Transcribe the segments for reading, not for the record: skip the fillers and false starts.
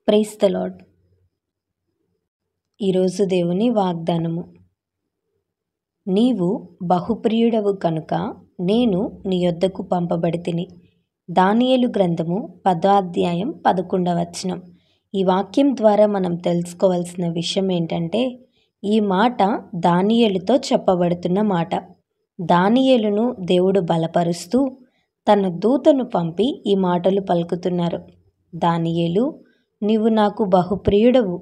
Praise the lord. ఈరోజు దేవుని వాగ్దానము. నీవు బహుప్రియుడవు కనుక నేను నీ యొద్దకు పంపబడితిని. దానియేలు గ్రంథము 10వ అధ్యాయం 11వ వచనం. ఈ వాక్యం ద్వారా మనం తెలుసుకోవాల్సిన విషయం ఏంటంటే, ఈ మాట దానియేలుతో చెప్పబడుతున్న మాట. దానియేలును దేవుడు బలపరుస్తూ తన దూతను పంపి ఈ మాటలు పలుకుతున్నారు. దానియేలు, నీవు నాకు బహుప్రియుడవు,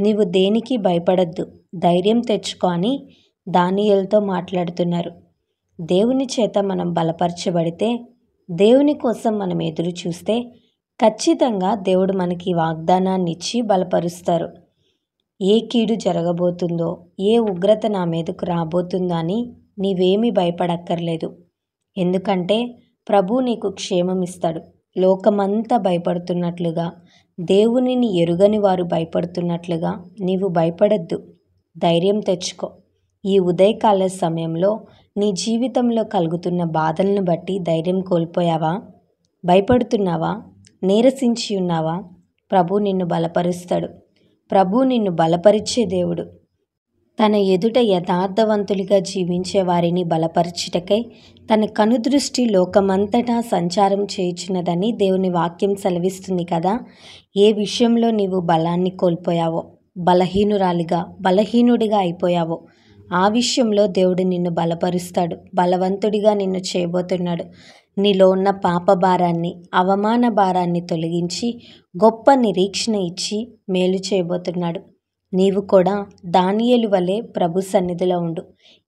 నీవు దేనికి భయపడద్దు, ధైర్యం తెచ్చుకో అని దానియేలుతో మాట్లాడుతున్నారు. దేవుని చేత మనం బలపరచబడితే, దేవుని కోసం మనం ఎదురు చూస్తే ఖచ్చితంగా దేవుడు మనకి వాగ్దానాన్ని ఇచ్చి బలపరుస్తారు. ఏ కీడు జరగబోతుందో, ఏ ఉగ్రత నా మీదకు రాబోతుందో అని నీవేమీ భయపడక్కర్లేదు. ఎందుకంటే ప్రభు నీకు క్షేమం ఇస్తాడు. లోకమంతా భయపడుతున్నట్లుగా, దేవునిని ఎరుగని వారు భయపడుతున్నట్లుగా నీవు భయపడద్దు, ధైర్యం తెచ్చుకో. ఈ ఉదయకాల సమయంలో నీ జీవితంలో కలుగుతున్న బాధలను బట్టి ధైర్యం కోల్పోయావా? భయపడుతున్నావా? నీరసించి ఉన్నావా? ప్రభు నిన్ను బలపరుస్తాడు. ప్రభు నిన్ను బలపరిచే దేవుడు. తన ఎదుట యథార్థవంతులుగా జీవించే వారిని బలపరచుటకై తన కనుదృష్టి లోకమంతటా సంచారం చేయుచున్నదని దేవుని వాక్యం సెలవిస్తుంది కదా. ఏ విషయంలో నీవు బలాన్ని కోల్పోయావో, బలహీనుడిగా అయిపోయావో, ఆ విషయంలో దేవుడు నిన్ను బలపరుస్తాడు. బలవంతుడిగా నిన్ను చేయబోతున్నాడు. నీలో ఉన్న పాప భారాన్ని, అవమాన భారాన్ని తొలగించి గొప్ప నిరీక్షణ ఇచ్చి మేలు చేయబోతున్నాడు. నీవు కూడా దానియేలు వలె ప్రభు సన్నిధిలో ఉండు.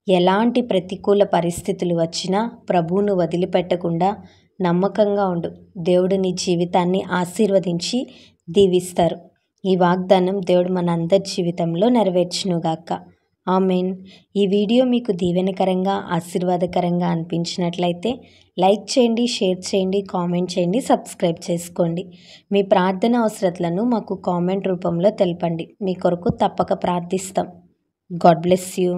ఎలాంటి ప్రతికూల పరిస్థితులు వచ్చినా ప్రభువును వదిలిపెట్టకుండా నమ్మకంగా ఉండు. దేవుడు నీ జీవితాన్ని ఆశీర్వదించి దీవిస్తారు. ఈ వాగ్దానం దేవుడు మన అందరి జీవితంలో నెరవేర్చునుగాక. ఆమేన్. ఈ వీడియో మీకు దీవెనకరంగా, ఆశీర్వాదకరంగా అనిపించినట్లయితే లైక్ చేయండి, షేర్ చేయండి, కామెంట్ చేయండి, సబ్స్క్రైబ్ చేసుకోండి. మీ ప్రార్థన అవసరతలను మాకు కామెంట్ రూపంలో తెలపండి. మీ కొరకు తప్పక ప్రార్థిస్తాం. God bless you.